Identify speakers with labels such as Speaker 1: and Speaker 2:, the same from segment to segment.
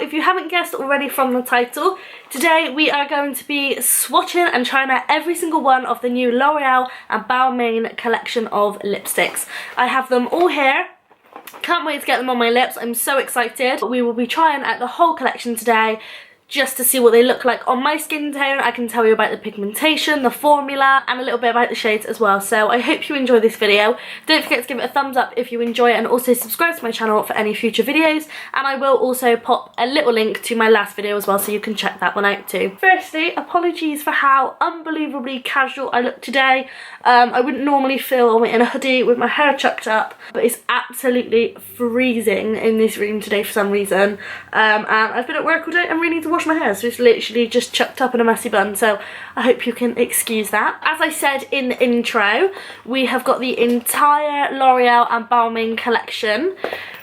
Speaker 1: if you haven't guessed already from the title, today we are going to be swatching and trying out every single one of the new Loreal and Balmain collection of lipsticks. I have them all here. Can't wait to get them on my lips. I'm so excited. We will be trying out the whole collection today, just to see what they look like on my skin tone. I can tell you about the pigmentation, the formula, and a little bit about the shades as well. So I hope you enjoy this video. Don't forget to give it a thumbs up if you enjoy it, and also subscribe to my channel for any future videos. And I will also pop a little link to my last video as well, so you can check that one out too. Firstly, apologies for how unbelievably casual I look today. I wouldn't normally film in a hoodie with my hair chucked up, but it's absolutely freezing in this room today for some reason. And I've been at work all day and really need to wash my hair, so it's literally just chucked up in a messy bun, so I hope you can excuse that. As I said in the intro, we have got the entire Loreal and Balmain collection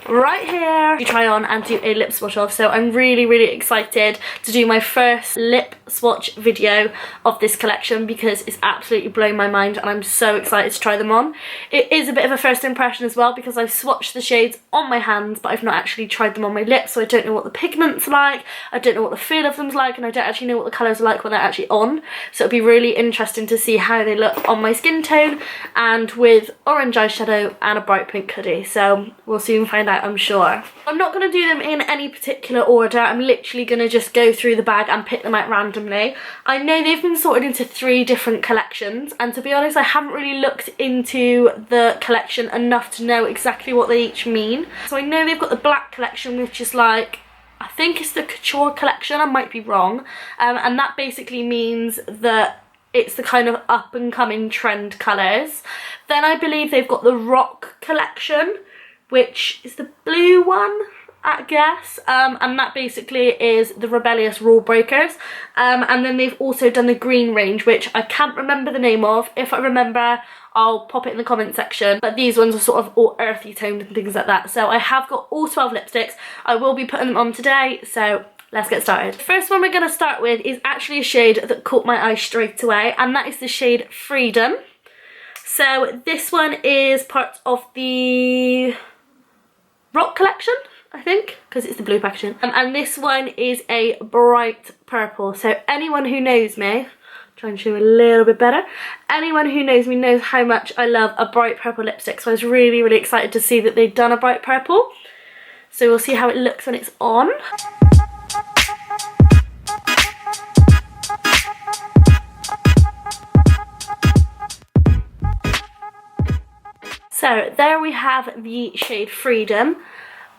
Speaker 1: right here to try on and do a lip swatch of. So I'm really excited to do my first lip swatch video of this collection, because it's absolutely blown my mind and I'm so excited to try them on. It is a bit of a first impression as well, because I've swatched the shades on my hands but I've not actually tried them on my lips, so I don't know what the pigment's like, I don't know what the feel of them's like, and I don't actually know what the colours are like when they're actually on. So it'll be really interesting to see how they look on my skin tone and with orange eyeshadow and a bright pink hoodie. So we'll soon find out, I'm sure. I'm not going to do them in any particular order. I'm literally going to just go through the bag and pick them out randomly. I know they've been sorted into 3 different collections, and to be honest, I haven't really looked into the collection enough to know exactly what they each mean. So I know they've got the black collection, which is like, I think it's the couture collection, I might be wrong, and that basically means that it's the kind of up and coming trend colours. Then I believe they've got the rock collection, which is the blue one, I guess, and that basically is the rebellious rule breakers. And then they've also done the green range, which I can't remember the name of. If I remember, I'll pop it in the comment section, but these ones are sort of all earthy toned and things like that. So I have got all 12 lipsticks. I will be putting them on today, so let's get started. The first one we're going to start with is actually a shade that caught my eye straight away, and that is the shade Freedom. So this one is part of the rock collection, I think, because it's the blue packaging, and this one is a bright purple. So anyone who knows me, try and show a little bit better, anyone who knows me knows how much I love a bright purple lipstick, so I was really excited to see that they'd done a bright purple. So we'll see how it looks when it's on. So there we have the shade Freedom.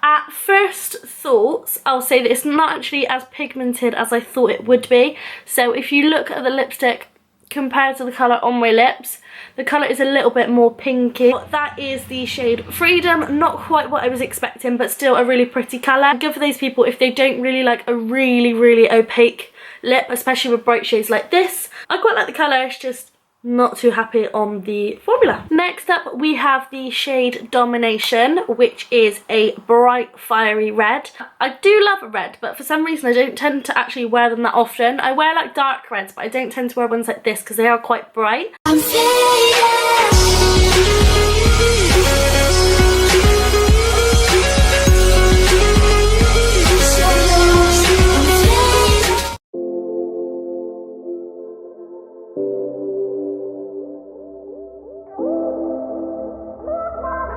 Speaker 1: At first thoughts, I'll say that it's not actually as pigmented as I thought it would be. So if you look at the lipstick compared to the colour on my lips, the colour is a little bit more pinky. That is the shade Freedom. Not quite what I was expecting, but still a really pretty colour. Good for those people if they don't really like a really opaque lip, especially with bright shades like this. I quite like the colour, it's just not too happy on the formula. Next up we have the shade Domination, which is a bright fiery red. I do love a red, but for some reason I don't tend to actually wear them that often. I wear like dark reds, but I don't tend to wear ones like this because they are quite bright.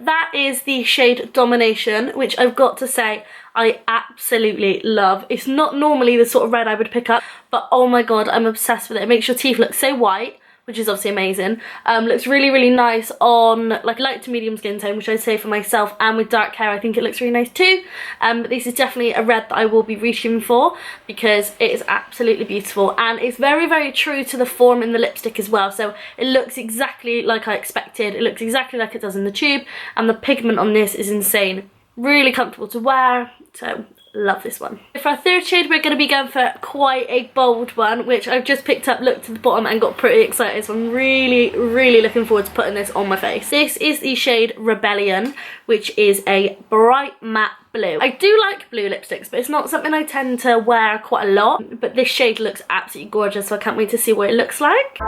Speaker 1: That is the shade Domination, which I've got to say I absolutely love. It's not normally the sort of red I would pick up, but oh my god, I'm obsessed with it. It makes your teeth look so white, which is obviously amazing. Looks really nice on like light to medium skin tone, which I'd say for myself, and with dark hair I think it looks really nice too. But this is definitely a red that I will be reaching for because it is absolutely beautiful, and it's very true to the form in the lipstick as well. So it looks exactly like I expected, it looks exactly like it does in the tube, and the pigment on this is insane. Really comfortable to wear, so love this one. For our third shade, we're going to be going for quite a bold one, which I've just picked up, looked at the bottom and got pretty excited, so I'm really looking forward to putting this on my face. This is the shade Rebellion, which is a bright matte blue. I do like blue lipsticks, but it's not something I tend to wear quite a lot, but this shade looks absolutely gorgeous, so I can't wait to see what it looks like.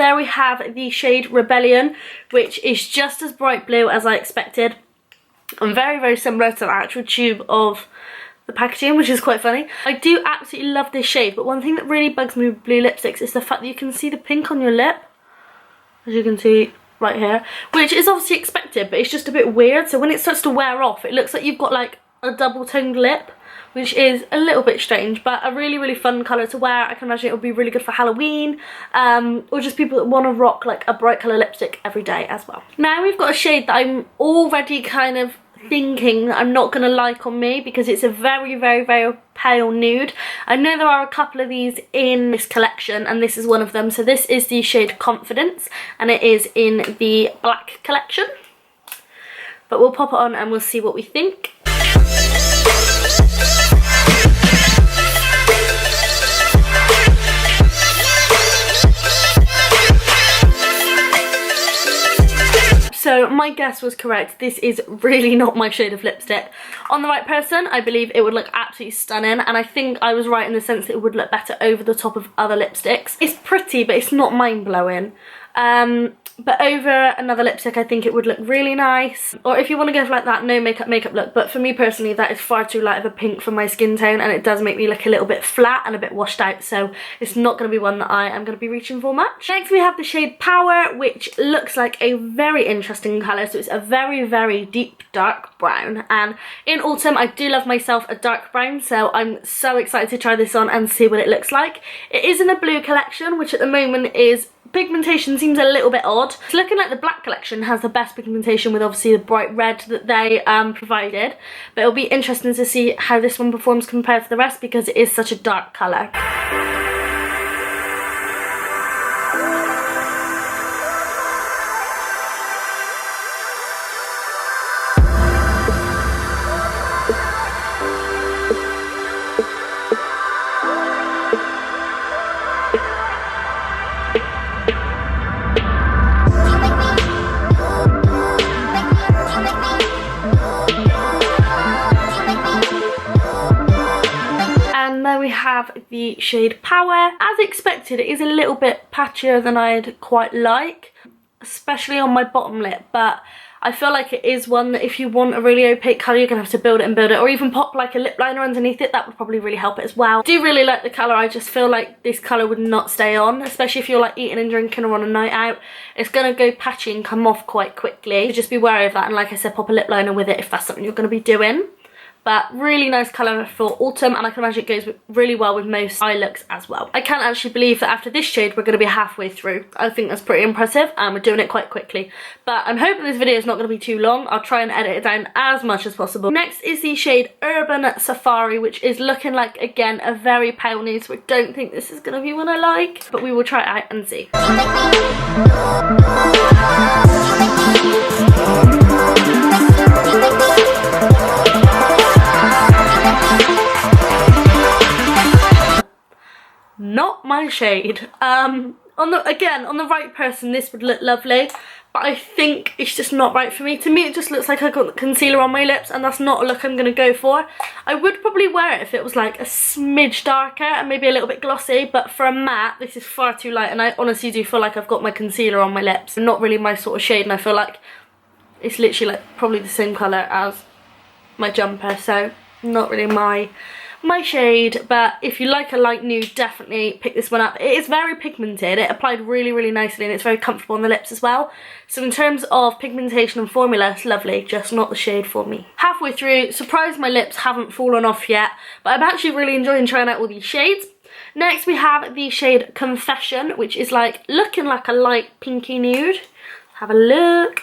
Speaker 1: there we have the shade Rebellion, which is just as bright blue as I expected, and very, very similar to the actual tube of the packaging, which is quite funny. I do absolutely love this shade, but one thing that really bugs me with blue lipsticks is the fact that you can see the pink on your lip, as you can see right here, which is obviously expected, but it's just a bit weird. So when it starts to wear off, it looks like you've got like a double toned lip, which is a little bit strange, but a really, really fun colour to wear. I can imagine it would be really good for Halloween, or just people that want to rock like a bright colour lipstick every day as well. Now we've got a shade that I'm already kind of thinking I'm not going to like on me, because it's a very, very, very pale nude. I know there are a couple of these in this collection, and this is one of them. So this is the shade Confidence, and it is in the black collection. But we'll pop it on and we'll see what we think. So my guess was correct. This is really not my shade of lipstick. On the right person, I believe it would look absolutely stunning, and I think I was right in the sense that it would look better over the top of other lipsticks. It's pretty, but it's not mind-blowing. But over another lipstick, I think it would look really nice. Or if you want to go for like that no makeup look, but for me personally, that is far too light of a pink for my skin tone, and it does make me look a little bit flat and a bit washed out, so it's not going to be one that I am going to be reaching for much. Next we have the shade Power, which looks like a very interesting colour. So it's a very, very deep dark brown, and in autumn I do love myself a dark brown, so I'm so excited to try this on and see what it looks like. It is in a blue collection, which at the moment is pigmentation seems a little bit odd. It's looking like the black collection has the best pigmentation, with obviously the bright red that they provided, but it'll be interesting to see how this one performs compared to the rest, because it is such a dark colour. There we have the shade Power. As expected, it is a little bit patchier than I'd quite like, especially on my bottom lip, but I feel like it is one that if you want a really opaque colour, you're going to have to build it, or even pop like a lip liner underneath it. That would probably really help it as well. I do really like the colour. I just feel like this colour would not stay on, especially if you're like eating and drinking or on a night out. It's going to go patchy and come off quite quickly, so just be wary of that, and like I said, pop a lip liner with it if that's something you're going to be doing. But really nice colour for autumn, and I can imagine it goes really well with most eye looks as well. I can't actually believe that after this shade we're going to be halfway through. I think that's pretty impressive, and we're doing it quite quickly. But I'm hoping this video is not going to be too long. I'll try and edit it down as much as possible. Next is the shade Urban Safari, which is looking like, again, a very pale nude, so I don't think this is going to be one I like, but we will try it out and see. Not my shade. On the right person this would look lovely, but I think it's just not right for me. To me it just looks like I got concealer on my lips, and that's not a look I'm going to go for. I would probably wear it if it was like a smidge darker and maybe a little bit glossy, but for a matte this is far too light, and I honestly do feel like I've got my concealer on my lips. Not really my sort of shade, and I feel like it's literally like probably the same colour as my jumper, so not really my shade. But if you like a light nude, definitely pick this one up. It is very pigmented. It applied really, really nicely, and it's very comfortable on the lips as well. So in terms of pigmentation and formula, it's lovely, just not the shade for me. Halfway through, surprised my lips haven't fallen off yet, but I'm actually really enjoying trying out all these shades. Next we have the shade Confession, which is like looking like a light pinky nude. Have a look.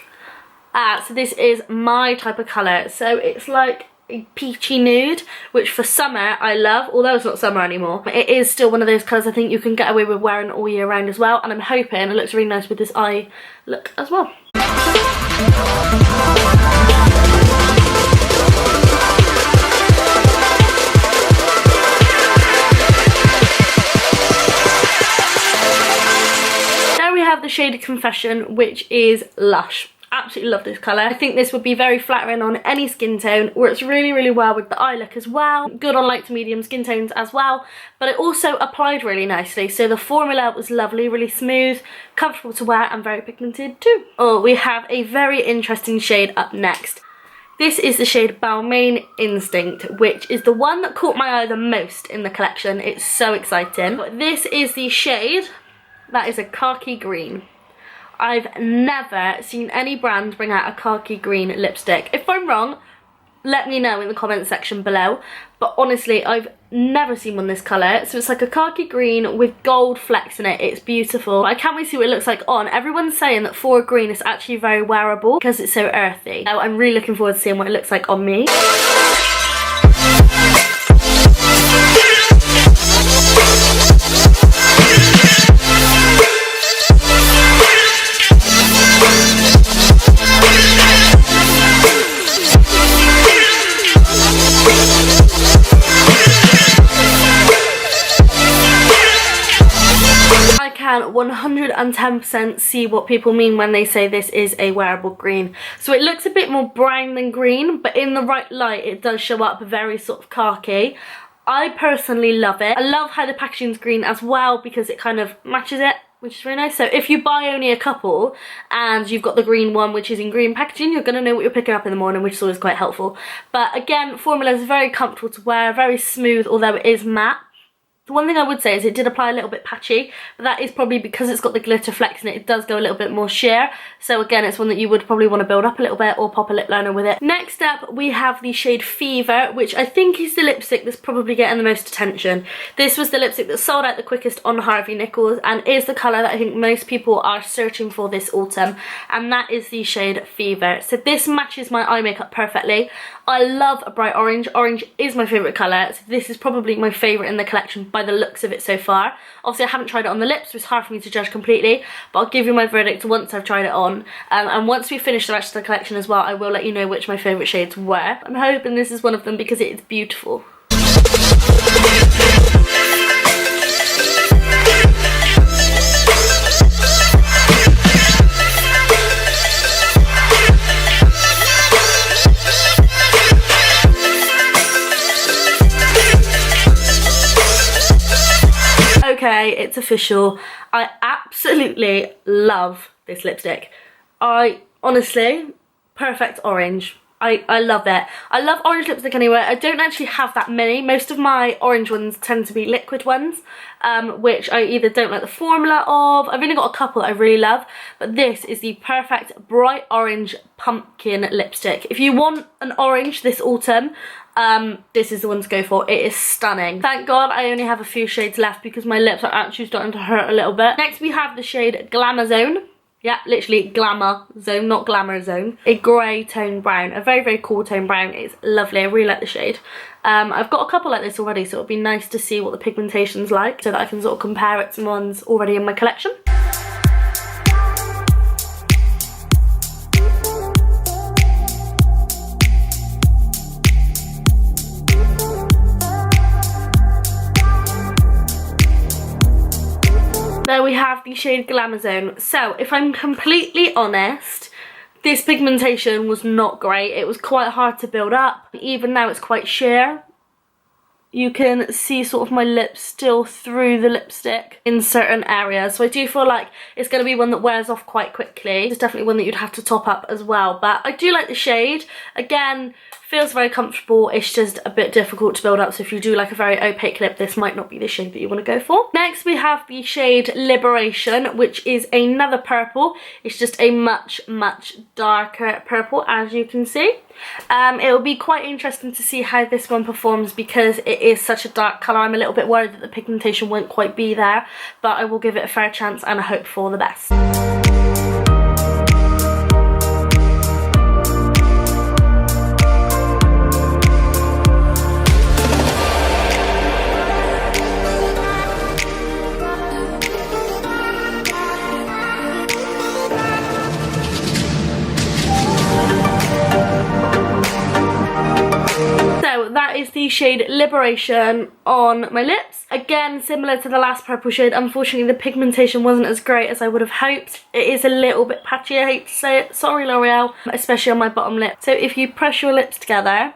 Speaker 1: So this is my type of colour. So it's like a peachy nude, which for summer I love, although it's not summer anymore. It is still one of those colours I think you can get away with wearing all year round as well, and I'm hoping it looks really nice with this eye look as well. There we have the shade Confession, which is Lush. Absolutely love this colour. I think this would be very flattering on any skin tone. Works really, really well with the eye look as well. Good on light to medium skin tones as well. But it also applied really nicely. So the formula was lovely, really smooth, comfortable to wear and very pigmented too. Oh, we have a very interesting shade up next. This is the shade Balmain Instinct, which is the one that caught my eye the most in the collection. It's so exciting. But this is the shade that is a khaki green. I've never seen any brand bring out a khaki green lipstick. If I'm wrong, let me know in the comments section below. But honestly, I've never seen one this colour. So it's like a khaki green with gold flecks in it. It's beautiful. I can't wait to see what it looks like on. Everyone's saying that for a green it's actually very wearable because it's so earthy. So I'm really looking forward to seeing what it looks like on me. I can 110% see what people mean when they say this is a wearable green. So it looks a bit more brown than green, but in the right light it does show up very sort of khaki. I personally love it. I love how the packaging's green as well because it kind of matches it, which is really nice. So if you buy only a couple and you've got the green one which is in green packaging, you're going to know what you're picking up in the morning, which is always quite helpful. But again, formula is very comfortable to wear, very smooth, although it is matte. The one thing I would say is it did apply a little bit patchy, but that is probably because it's got the glitter flecks in it, it does go a little bit more sheer. So again, it's one that you would probably want to build up a little bit or pop a lip liner with it. Next up, we have the shade Fever, which I think is the lipstick that's probably getting the most attention. This was the lipstick that sold out the quickest on Harvey Nichols and is the colour that I think most people are searching for this autumn, and that is the shade Fever. So this matches my eye makeup perfectly. I love a bright orange. Orange is my favourite colour, so this is probably my favourite in the collection by the looks of it so far. Obviously I haven't tried it on the lips, so it's hard for me to judge completely, but I'll give you my verdict once I've tried it on. And once we finish the rest of the collection as well, I will let you know which my favourite shades were. I'm hoping this is one of them because it is beautiful. Okay, it's official. I absolutely love this lipstick. Honestly, perfect orange. I love it. I love orange lipstick anyway. I don't actually have that many. Most of my orange ones tend to be liquid ones, which I either don't like the formula of. I've only got a couple that I really love, but this is the perfect bright orange pumpkin lipstick. If you want an orange this autumn, this is the one to go for. It is stunning. Thank God I only have a few shades left because my lips are actually starting to hurt a little bit. Next we have the shade Glamour Zone. Yeah, literally Glamour Zone, not Glamour Zone. A grey tone brown, a very, very cool tone brown. It's lovely, I really like the shade. I've got a couple like this already, so it'll be nice to see what the pigmentation's like so that I can sort of compare it to ones already in my collection. There we have the shade Glamour Zone. So, if I'm completely honest, this pigmentation was not great. It was quite hard to build up. Even now it's quite sheer. You can see sort of my lips still through the lipstick in certain areas. So I do feel like it's going to be one that wears off quite quickly. It's definitely one that you'd have to top up as well. But I do like the shade. Again, feels very comfortable. It's just a bit difficult to build up. So if you do like a very opaque lip, this might not be the shade that you want to go for. Next, we have the shade Liberation, which is another purple. It's just a much, much darker purple, as you can see. It will be quite interesting to see how this one performs because it is such a dark colour. I'm a little bit worried that the pigmentation won't quite be there, but I will give it a fair chance and I hope for the best. is the shade Liberation on my lips. Again, similar to the last purple shade, unfortunately the pigmentation wasn't as great as I would have hoped. It is a little bit patchy, I hate to say it, sorry L'Oreal, especially on my bottom lip. So if you press your lips together,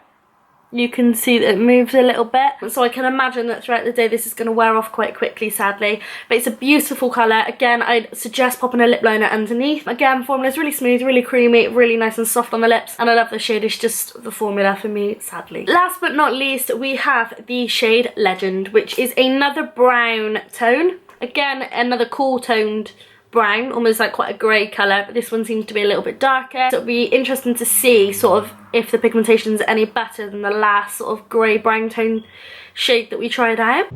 Speaker 1: you can see that it moves a little bit. So I can imagine that throughout the day this is going to wear off quite quickly, sadly. But it's a beautiful colour. Again, I'd suggest popping a lip liner underneath. Again, formula is really smooth, really creamy, really nice and soft on the lips. And I love the shade, it's just the formula for me, sadly. Last but not least, we have the shade Legend, which is another brown tone. Again, another cool toned brown, almost like quite a grey colour, but this one seems to be a little bit darker. So it'll be interesting to see sort of if the pigmentation is any better than the last sort of grey brown tone shade that we tried out.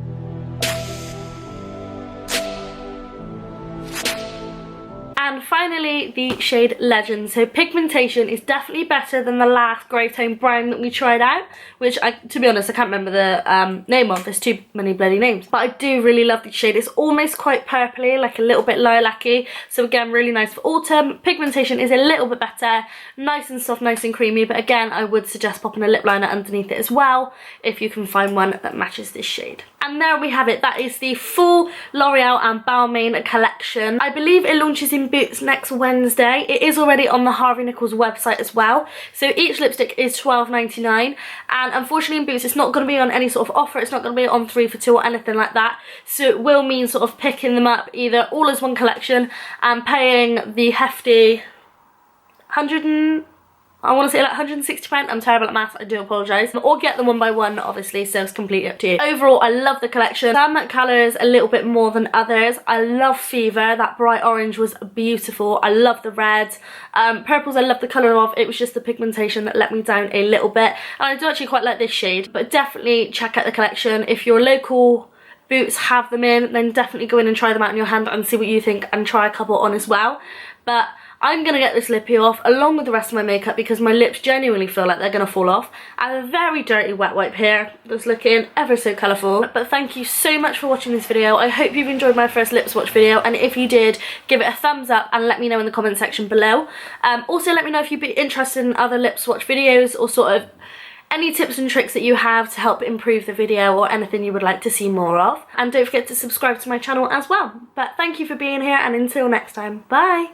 Speaker 1: And finally, the shade Legend. So pigmentation is definitely better than the last grey tone brown that we tried out, which to be honest, I can't remember the name of. There's too many bloody names. But I do really love the shade. It's almost quite purpley, like a little bit lilac-y. So again, really nice for autumn. Pigmentation is a little bit better, nice and soft, nice and creamy. But again, I would suggest popping a lip liner underneath it as well, if you can find one that matches this shade. And there we have it. That is the full L'Oreal and Balmain collection. I believe it launches in Boots next Wednesday. It is already on the Harvey Nichols website as well. So each lipstick is £12.99, and unfortunately in Boots it's not going to be on any sort of offer. It's not going to be on 3 for 2 or anything like that. So it will mean sort of picking them up either all as one collection and paying the hefty I want to say like £160, I'm terrible at maths, I do apologise. Or get them one by one, obviously, so it's completely up to you. Overall, I love the collection. Some colours a little bit more than others. I love Fever, that bright orange was beautiful. I love the red. Purples I love the colour of, it was just the pigmentation that let me down a little bit. And I do actually quite like this shade, but definitely check out the collection. If your local Boots have them in, then definitely go in and try them out on your hand and see what you think, and try a couple on as well. But I'm going to get this lippy off along with the rest of my makeup because my lips genuinely feel like they're going to fall off. I have a very dirty wet wipe here that's looking ever so colourful. But thank you so much for watching this video. I hope you've enjoyed my first lip swatch video, and if you did, give it a thumbs up and let me know in the comment section below. Also let me know if you'd be interested in other lip swatch videos, or sort of any tips and tricks that you have to help improve the video, or anything you would like to see more of. And don't forget to subscribe to my channel as well. But thank you for being here, and until next time, bye!